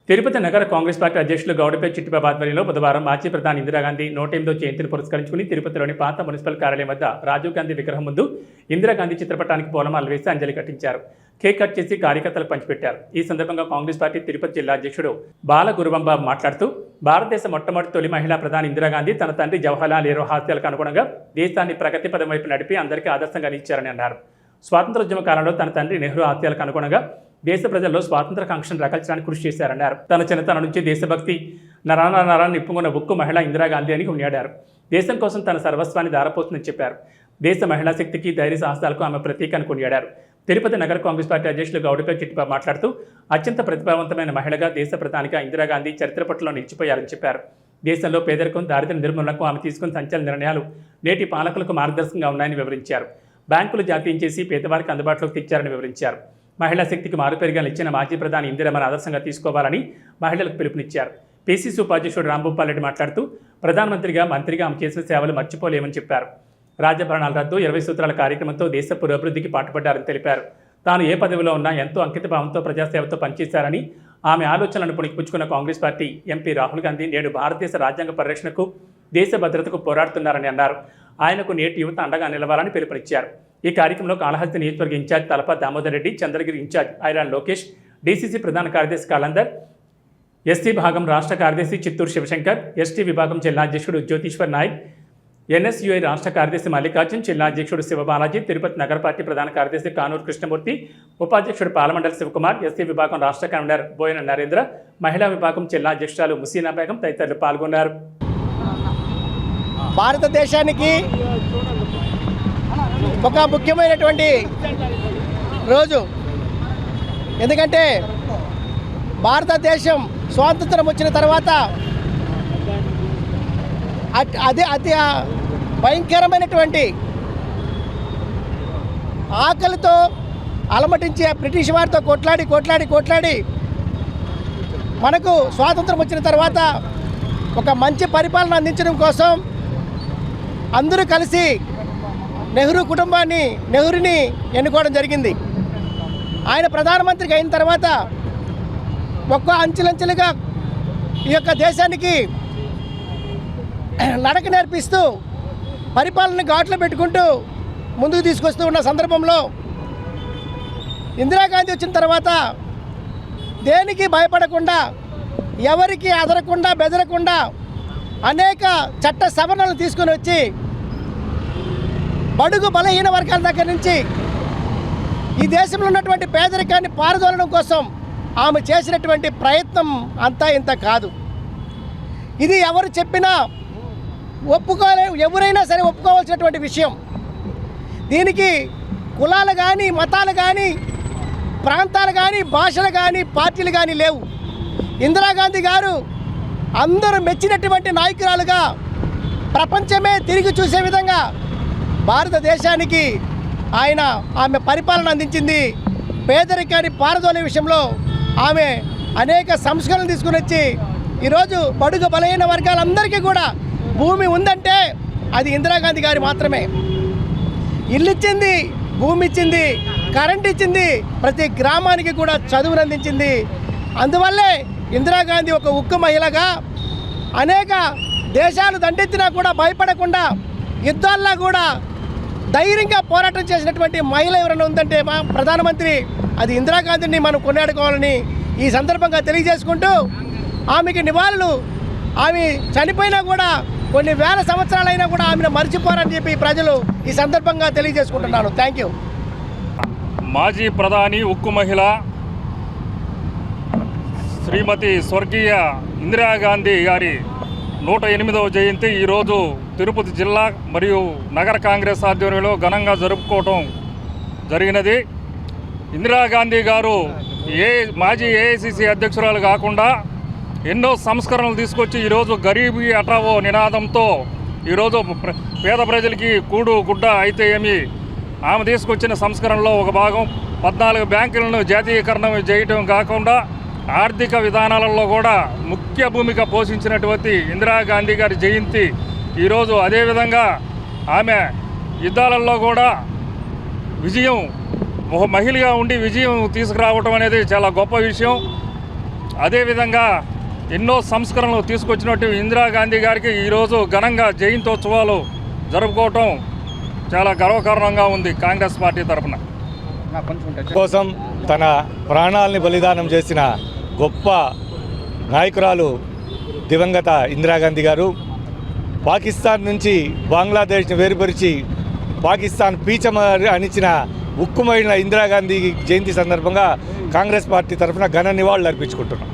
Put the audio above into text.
తిరుపతి నగర కాంగ్రెస్ పార్టీ అధ్యక్షులు గౌడపేట చిట్టిబాబు ఆధ్వర్యంలో బుధవారం మాజీ ప్రధాని ఇందిరాగాంధీ 108వ జయంతిని పురస్కరించుకుని తిరుపతిలోని పాత మున్సిపల్ కార్యాలయం వద్ద రాజీవ్ గాంధీ విగ్రహం ముందు ఇందిరాగాంధీ చిత్రపటానికి పూలమాలలు వేసి అంజలి ఘటించారు. కేక్ కట్ చేసి కార్యకర్తలకు పంచిపెట్టారు. ఈ సందర్భంగా కాంగ్రెస్ పార్టీ తిరుపతి జిల్లా అధ్యక్షుడు బాల గురువంబాబు మాట్లాడుతూ భారతదేశ మొట్టమొదటి తొలి మహిళా ప్రధాని ఇందిరాగాంధీ తన తండ్రి జవహర్లాల్ నెహ్రూ ఆశయాలకు అనుగుణంగా దేశాన్ని ప్రగతి పదం వైపు నడిపి అందరికీ ఆదర్శంగా నిలిచారని అన్నారు. స్వాతంత్రోద్యమ కాలంలో తన తండ్రి నెహ్రూ ఆశయాలకు అనుగుణంగా దేశ ప్రజల్లో స్వాతంత్ర కాంక్షను రకల్చడానికి కృషి చేశారన్నారు. తన చిన్నతనం నుంచి దేశభక్తి నరాన్ని నిప్పుకున్న ఉక్కు మహిళ ఇందిరాగాంధీ అని కొనియాడారు. దేశం కోసం తన సర్వస్వాన్ని దారపోతుందని చెప్పారు. దేశ మహిళా శక్తికి ధైర్య సాహసాలకు ఆమె ప్రతీక అని కొనియాడారు. తిరుపతి నగర కాంగ్రెస్ పార్టీ అధ్యక్షులు గౌడపేట చిట్టిబాబు మాట్లాడుతూ అత్యంత ప్రతిభావంతమైన మహిళగా దేశ ప్రధానిగా ఇందిరాగాంధీ చరిత్ర పట్టులో నిలిచిపోయారని చెప్పారు. దేశంలో పేదరికం దారిద్ర్య నిర్మూలనకు ఆమె తీసుకున్న సంచలన నిర్ణయాలు నేటి పాలకులకు మార్గదర్శకంగా ఉన్నాయని వివరించారు. బ్యాంకులు జాతీయం చేసి పేదవారికి అందుబాటులోకి తెచ్చారని వివరించారు. మహిళా శక్తికి మారుపేరుగా నిలిచిన మాజీ ప్రధాని ఇందిరమ్మను ఆదర్శంగా తీసుకోవాలని మహిళలకు పిలుపునిచ్చారు. పిసిసి ఉపాధ్యక్షుడు రాంభూపాల్ రెడ్డి మాట్లాడుతూ ప్రధానమంత్రిగా మంత్రిగా ఆమె చేసిన సేవలు మర్చిపోలేమని చెప్పారు. రాజ్యభరణాల రద్దు 20 సూత్రాల కార్యక్రమంతో దేశ పురోభివృద్ధికి పాటుపడ్డారని తెలిపారు. తాను ఏ పదవిలో ఉన్నా ఎంతో అంకితభావంతో ప్రజాసేవతో పనిచేశారని ఆమె ఆలోచనలను పుణికిపుచ్చుకున్న కాంగ్రెస్ పార్టీ ఎంపీ రాహుల్ గాంధీ నేడు భారతదేశ రాజ్యాంగ పరిరక్షణకు దేశ భద్రతకు పోరాడుతున్నారని అన్నారు. ఆయనకు నేటి యువత అండగా నిలవాలని పిలుపునిచ్చారు. ఈ కార్యక్రమంలో కాళహస్తి నియోజకవర్గ incharge Talapa Damodar Reddy, Chandragiri incharge Airan Lokesh, DCC ప్రధాన కార్యదర్శి కాలందర్, ఎస్టీ విభాగం రాష్ట్ర కార్యదర్శి చిత్తూరు శివశంకర్, ఎస్టీ విభాగం జిల్లా అధ్యక్షుడు జ్యోతిశ్వర్ నాయక్, ఎన్ఎస్యుఐ రాష్ట్ర కార్యదర్శి మల్లికార్జున్, జిల్లా అధ్యక్షుడు శివబాలాజీ, తిరుపతి నగర పార్టీ ప్రధాన కార్యదర్శి కానూరు కృష్ణమూర్తి, ఉపాధ్యక్షుడు పాలమండలి శివకుమార్, ఎస్సీ విభాగం రాష్ట్ర కన్వీనర్ బోయన నరేంద్ర, మహిళా విభాగం జిల్లా అధ్యక్షురాలు ముసీనా బేగం తదితరులు పాల్గొన్నారు. భారతదేశానికి ఒక ముఖ్యమైనటువంటి రోజు. ఎందుకంటే భారతదేశం స్వాతంత్రం వచ్చిన తర్వాత అతి భయంకరమైనటువంటి ఆకలితో అలమటించే బ్రిటిష్ వారితో కొట్లాడి మనకు స్వాతంత్రం వచ్చిన తర్వాత ఒక మంచి పరిపాలన అందించడం కోసం అందరూ కలిసి నెహ్రూని ఎన్నుకోవడం జరిగింది. ఆయన ప్రధానమంత్రికి అయిన తర్వాత ఒక్క అంచెలంచెలుగా ఈ యొక్క దేశానికి నడక నేర్పిస్తూ పరిపాలన ఘాట్లో పెట్టుకుంటూ ముందుకు తీసుకొస్తూ ఉన్న సందర్భంలో ఇందిరాగాంధీ వచ్చిన తర్వాత దేనికి భయపడకుండా, ఎవరికి అదరకుండా బెదరకుండా అనేక చట్ట సవరణలు తీసుకొని వచ్చి బడుగు బలహీన వర్గాల దగ్గర నుంచి ఈ దేశంలో ఉన్నటువంటి పేదరికాన్ని పారదోలడం కోసం ఆమె చేసినటువంటి ప్రయత్నం అంతా ఇంత కాదు. ఇది ఎవరు చెప్పినా ఎవరైనా సరే ఒప్పుకోవాల్సినటువంటి విషయం. దీనికి కులాలు కానీ, మతాలు కానీ, ప్రాంతాలు కానీ, భాషలు కానీ, పార్టీలు కానీ లేవు. ఇందిరాగాంధీ గారు అందరూ మెచ్చినటువంటి నాయకురాలుగా ప్రపంచమే తిరిగి చూసే విధంగా భారతదేశానికి ఆమె పరిపాలన అందించింది. పేదరికాన్ని పారదోలే విషయంలో ఆమె అనేక సంస్కరణలు తీసుకుని వచ్చి ఈరోజు బడుగు బలహీన వర్గాలందరికీ కూడా భూమి ఉందంటే అది ఇందిరాగాంధీ గారి మాత్రమే. ఇల్లు ఇచ్చింది, భూమి ఇచ్చింది, కరెంట్ ఇచ్చింది, ప్రతి గ్రామానికి కూడా చదువును అందించింది. అందువల్లే ఇందిరాగాంధీ ఒక ఉక్కు మహిళగా అనేక దేశాలు దండెత్తినా కూడా భయపడకుండా యుద్ధాల్లో కూడా ధైర్యంగా పోరాటం చేసినటువంటి మహిళ ఎవరైనా ఉందంటే మా ప్రధానమంత్రి అది ఇందిరాగాంధీని మనం కొనియాడుకోవాలని ఈ సందర్భంగా తెలియజేసుకుంటూ ఆమెకి నివాళులు, ఆమె చనిపోయినా కూడా కొన్ని వేల సంవత్సరాలైనా కూడా ఆమెను మర్చిపోరని చెప్పి ప్రజలు ఈ సందర్భంగా తెలియజేసుకుంటున్నాను. Thank you. మాజీ ప్రధాని ఉక్కు మహిళ శ్రీమతి స్వర్గీయ ఇందిరాగాంధీ గారి 108వ జయంతి ఈరోజు తిరుపతి జిల్లా మరియు నగర కాంగ్రెస్ ఆధ్వర్యంలో ఘనంగా జరుపుకోవటం జరిగినది. ఇందిరాగాంధీ గారు మాజీ ఏఐసిసి అధ్యక్షురాలు కాకుండా ఎన్నో సంస్కరణలు తీసుకొచ్చి ఈరోజు గరీబీ హఠావో నినాదంతో ఈరోజు పేద ప్రజలకి కూడు గుడ్డ అయితే ఏమి ఆమె తీసుకొచ్చిన సంస్కరణలో ఒక భాగం 14 బ్యాంకులను జాతీయకరణం చేయటం కాకుండా ఆర్థిక విధానాలలో కూడా ముఖ్య భూమిక పోషించినటువంటి ఇందిరాగాంధీ గారి జయంతి ఈరోజు. అదేవిధంగా ఆమె యుద్ధాలలో కూడా ఒక మహిళగా ఉండి విజయం తీసుకురావటం అనేది చాలా గొప్ప విషయం. అదేవిధంగా ఎన్నో సంస్కరణలు తీసుకొచ్చినట్టు ఇందిరాగాంధీ గారికి ఈరోజు ఘనంగా జయంతోత్సవాలు జరుపుకోవటం చాలా గర్వకారణంగా ఉంది కాంగ్రెస్ పార్టీ తరఫున. కోసం తన ప్రాణాలని బలిదానం చేసిన గొప్ప నాయకురాలు దివంగత ఇందిరాగాంధీ గారు. పాకిస్తాన్ నుంచి బంగ్లాదేశ్ని వేరుపరిచి పాకిస్తాన్ పీచమ అణిచిన ఉక్కుమైన ఇందిరాగాంధీ జయంతి సందర్భంగా కాంగ్రెస్ పార్టీ తరఫున ఘన నివాళులు అర్పించుకుంటున్నాం.